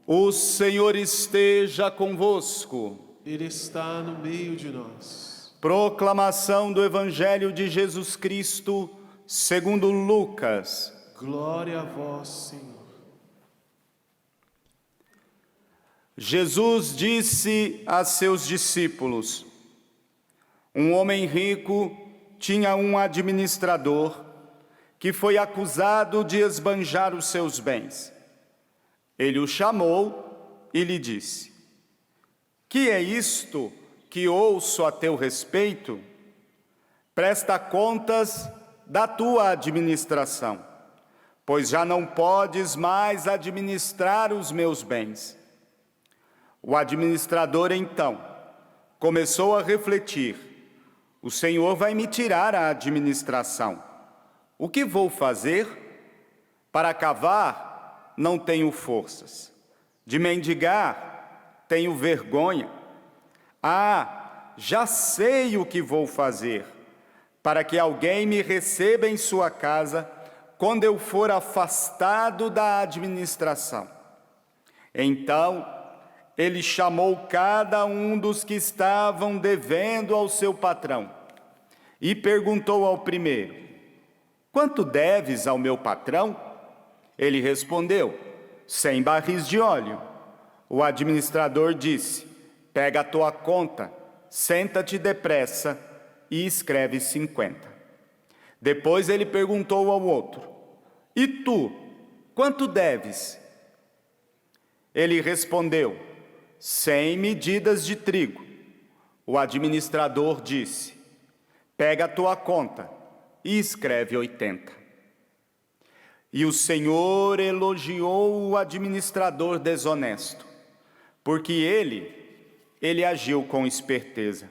O Senhor esteja convosco. Ele está no meio de nós. Proclamação do Evangelho de Jesus Cristo, segundo Lucas. Glória a vós, Senhor. Jesus disse a seus discípulos: um homem rico tinha um administrador que foi acusado de esbanjar os seus bens. Ele o chamou e lhe disse: que é isto que ouço a teu respeito? Presta contas da tua administração, pois já não podes mais administrar os meus bens. O administrador, então, começou a refletir: o Senhor vai me tirar a administração. O que vou fazer? Para cavar, não tenho forças. De mendigar, tenho vergonha. Já sei o que vou fazer, para que alguém me receba em sua casa quando eu for afastado da administração. Então, ele chamou cada um dos que estavam devendo ao seu patrão e perguntou ao primeiro: quanto deves ao meu patrão? Ele respondeu: 100 barris de óleo. O administrador disse: pega a tua conta, senta-te depressa e escreve 50. Depois ele perguntou ao outro: e tu, quanto deves? Ele respondeu: 100 medidas de trigo. O administrador disse: pega a tua conta e escreve 80. E o Senhor elogiou o administrador desonesto, porque ele agiu com esperteza.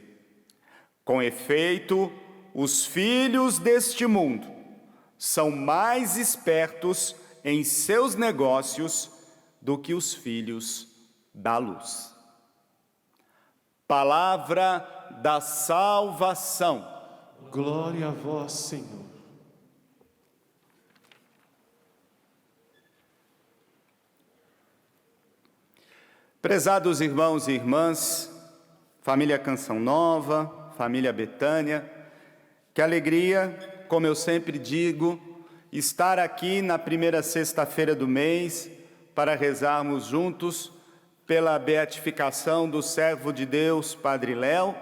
Com efeito, os filhos deste mundo são mais espertos em seus negócios do que os filhos da luz. Palavra da salvação. Glória a vós, Senhor. Prezados irmãos e irmãs, família Canção Nova, família Betânia, que alegria, como eu sempre digo, estar aqui na primeira sexta-feira do mês para rezarmos juntos pela beatificação do servo de Deus, Padre Léo,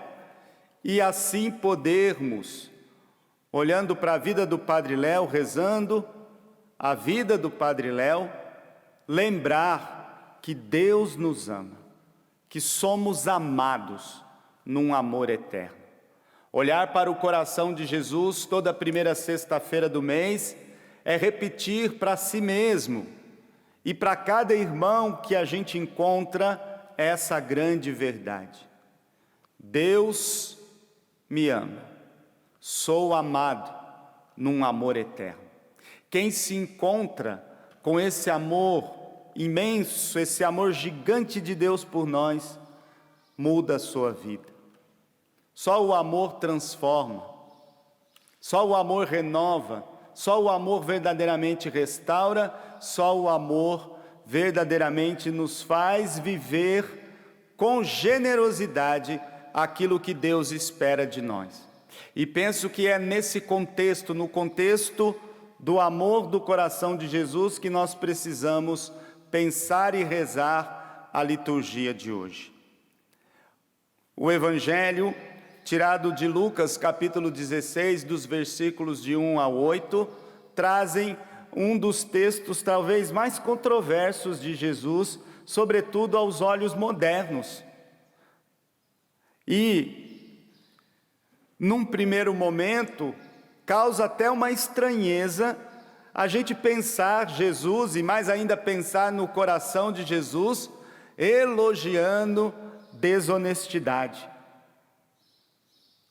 e assim podermos, olhando para a vida do Padre Léo, rezando a vida do Padre Léo, lembrar que Deus nos ama, que somos amados num amor eterno. Olhar para o coração de Jesus toda primeira sexta-feira do mês é repetir para si mesmo e para cada irmão que a gente encontra essa grande verdade. Deus me ama, sou amado num amor eterno. Quem se encontra com esse amor imenso, esse amor gigante de Deus por nós, muda a sua vida. Só o amor transforma, só o amor renova, só o amor verdadeiramente restaura, só o amor verdadeiramente nos faz viver com generosidade aquilo que Deus espera de nós. E penso que é nesse contexto, no contexto do amor do coração de Jesus, que nós precisamos pensar e rezar a liturgia de hoje. O Evangelho, tirado de Lucas, capítulo 16, dos versículos de 1 a 8, trazem um dos textos talvez mais controversos de Jesus, sobretudo aos olhos modernos. E, num primeiro momento, causa até uma estranheza a gente pensar Jesus, e mais ainda pensar no coração de Jesus, elogiando desonestidade.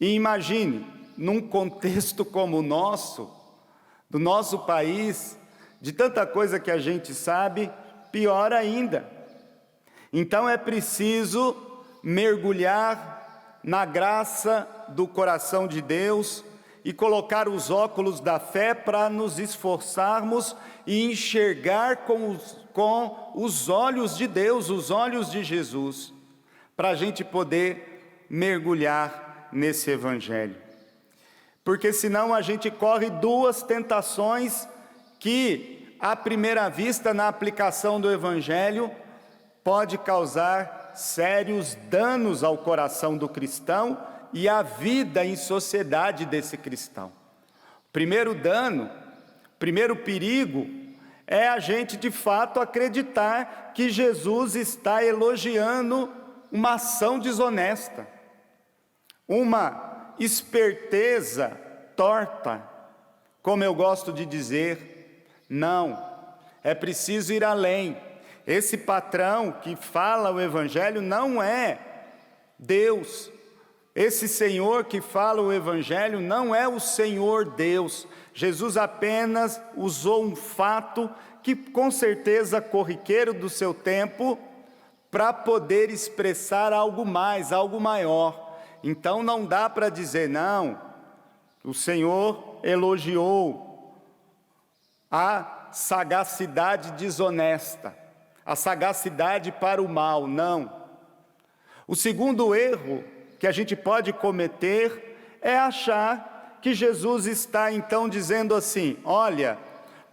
E imagine, num contexto como o nosso, do nosso país, de tanta coisa que a gente sabe, pior ainda. Então é preciso mergulhar na graça do coração de Deus e colocar os óculos da fé para nos esforçarmos e enxergar com os olhos de Deus, os olhos de Jesus, para a gente poder mergulhar nesse Evangelho. Porque senão a gente corre duas tentações que, à primeira vista, na aplicação do Evangelho, pode causar sérios danos ao coração do cristão e à vida em sociedade desse cristão. Primeiro dano, primeiro perigo, é a gente de fato acreditar que Jesus está elogiando uma ação desonesta, uma esperteza torta, como eu gosto de dizer. Não, é preciso ir além. Esse patrão que fala o Evangelho não é Deus. Esse Senhor que fala o Evangelho não é o Senhor Deus. Jesus apenas usou um fato que com certeza corriqueiro do seu tempo para poder expressar algo mais, algo maior. Então não dá para dizer, não, o Senhor elogiou a sagacidade desonesta, a sagacidade para o mal, não. O segundo erro que a gente pode cometer é achar que Jesus está então dizendo assim, olha,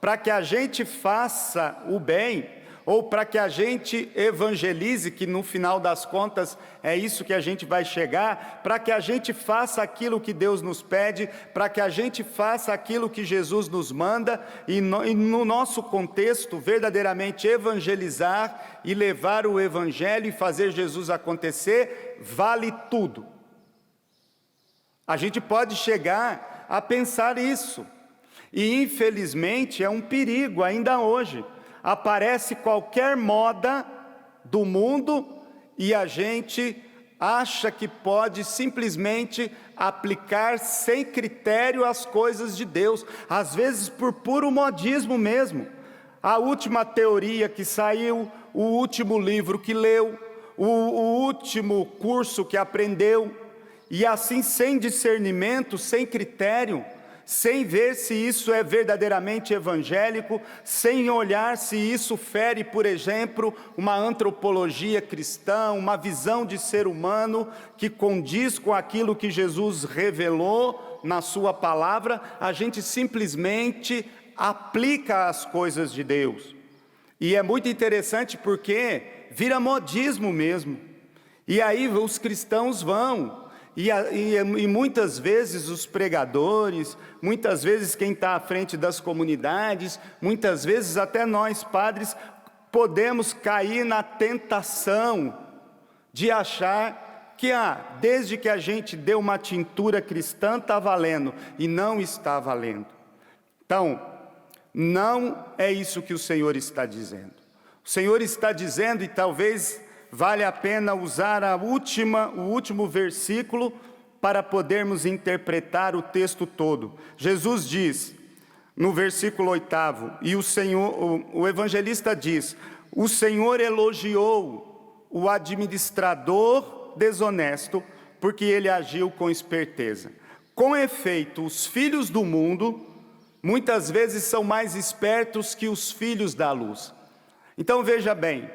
para que a gente faça o bem, ou para que a gente evangelize, que no final das contas é isso que a gente vai chegar, para que a gente faça aquilo que Deus nos pede, para que a gente faça aquilo que Jesus nos manda, e no nosso contexto, verdadeiramente evangelizar e levar o Evangelho e fazer Jesus acontecer, vale tudo. A gente pode chegar a pensar isso, e infelizmente é um perigo ainda hoje. Aparece qualquer moda do mundo e a gente acha que pode simplesmente aplicar sem critério as coisas de Deus, às vezes por puro modismo mesmo. A última teoria que saiu, o último livro que leu, o último curso que aprendeu, e assim sem discernimento, sem critério, sem ver se isso é verdadeiramente evangélico, sem olhar se isso fere, por exemplo, uma antropologia cristã, uma visão de ser humano que condiz com aquilo que Jesus revelou na sua palavra, a gente simplesmente aplica as coisas de Deus. E é muito interessante porque vira modismo mesmo. E aí os cristãos vão. E muitas vezes os pregadores, muitas vezes quem está à frente das comunidades, muitas vezes até nós padres, podemos cair na tentação de achar que desde que a gente deu uma tintura cristã está valendo, e não está valendo. Então, não é isso que o Senhor está dizendo. O Senhor está dizendo, e talvez vale a pena usar o último versículo para podermos interpretar o texto todo. Jesus diz, no versículo 8, e o evangelista diz, o Senhor elogiou o administrador desonesto, porque ele agiu com esperteza. Com efeito, os filhos do mundo, muitas vezes são mais espertos que os filhos da luz. Então veja bem,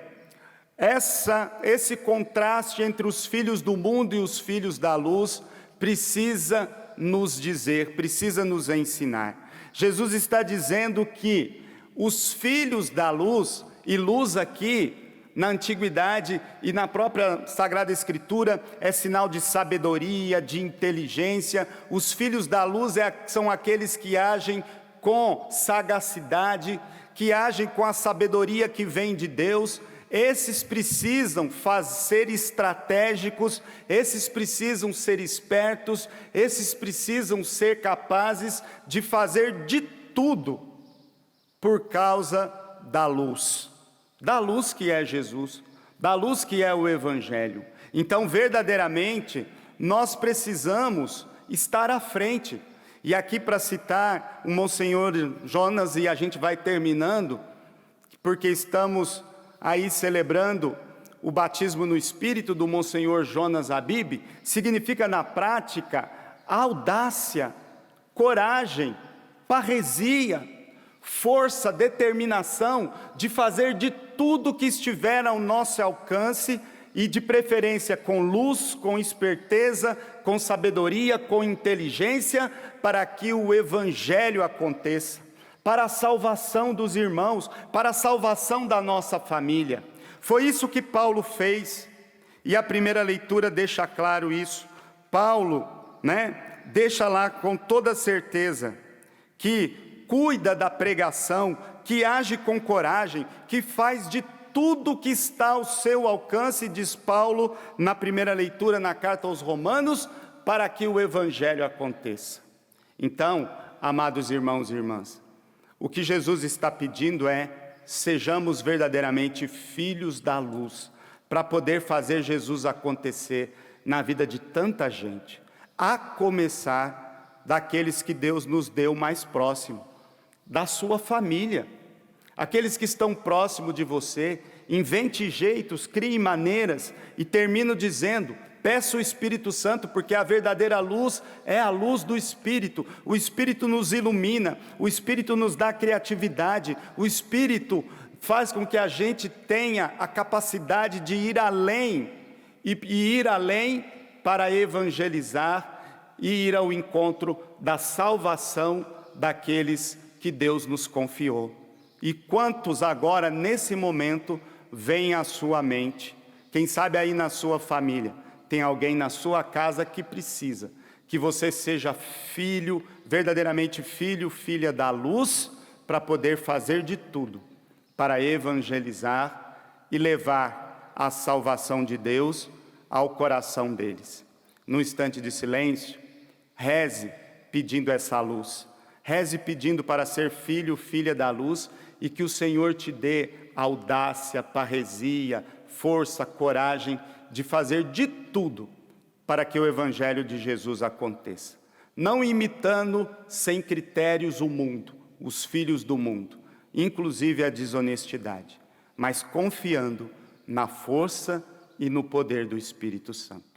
esse contraste entre os filhos do mundo e os filhos da luz precisa nos dizer, precisa nos ensinar. Jesus está dizendo que os filhos da luz, e luz aqui na antiguidade e na própria Sagrada Escritura é sinal de sabedoria, de inteligência. Os filhos da luz são aqueles que agem com sagacidade, que agem com a sabedoria que vem de Deus. Esses precisam ser estratégicos, esses precisam ser espertos, esses precisam ser capazes de fazer de tudo por causa da luz que é Jesus, da luz que é o Evangelho. Então, verdadeiramente, nós precisamos estar à frente. E aqui para citar o Monsenhor Jonas, e a gente vai terminando, porque estamos aí celebrando o batismo no Espírito do Monsenhor Jonas Habib, significa na prática audácia, coragem, parresia, força, determinação de fazer de tudo que estiver ao nosso alcance e de preferência com luz, com esperteza, com sabedoria, com inteligência, para que o Evangelho aconteça, para a salvação dos irmãos, para a salvação da nossa família. Foi isso que Paulo fez, e a primeira leitura deixa claro isso. Paulo, deixa lá com toda certeza que cuida da pregação, que age com coragem, que faz de tudo que está ao seu alcance, diz Paulo na primeira leitura na carta aos Romanos, para que o Evangelho aconteça. Então, amados irmãos e irmãs, o que Jesus está pedindo é: sejamos verdadeiramente filhos da luz, para poder fazer Jesus acontecer na vida de tanta gente, a começar daqueles que Deus nos deu mais próximo, da sua família. Aqueles que estão próximo de você, invente jeitos, crie maneiras, e termino dizendo: peça o Espírito Santo, porque a verdadeira luz é a luz do Espírito. O Espírito nos ilumina, o Espírito nos dá criatividade, o Espírito faz com que a gente tenha a capacidade de ir além, e ir além para evangelizar e ir ao encontro da salvação daqueles que Deus nos confiou. E quantos agora, nesse momento, vem à sua mente? Quem sabe aí na sua família, tem alguém na sua casa que precisa que você seja filho, verdadeiramente filho, filha da luz, para poder fazer de tudo para evangelizar e levar a salvação de Deus ao coração deles. Num instante de silêncio, reze pedindo essa luz. Reze pedindo para ser filho, filha da luz, e que o Senhor te dê audácia, parresia, força, coragem de fazer de tudo para que o Evangelho de Jesus aconteça. Não imitando sem critérios o mundo, os filhos do mundo, inclusive a desonestidade, mas confiando na força e no poder do Espírito Santo.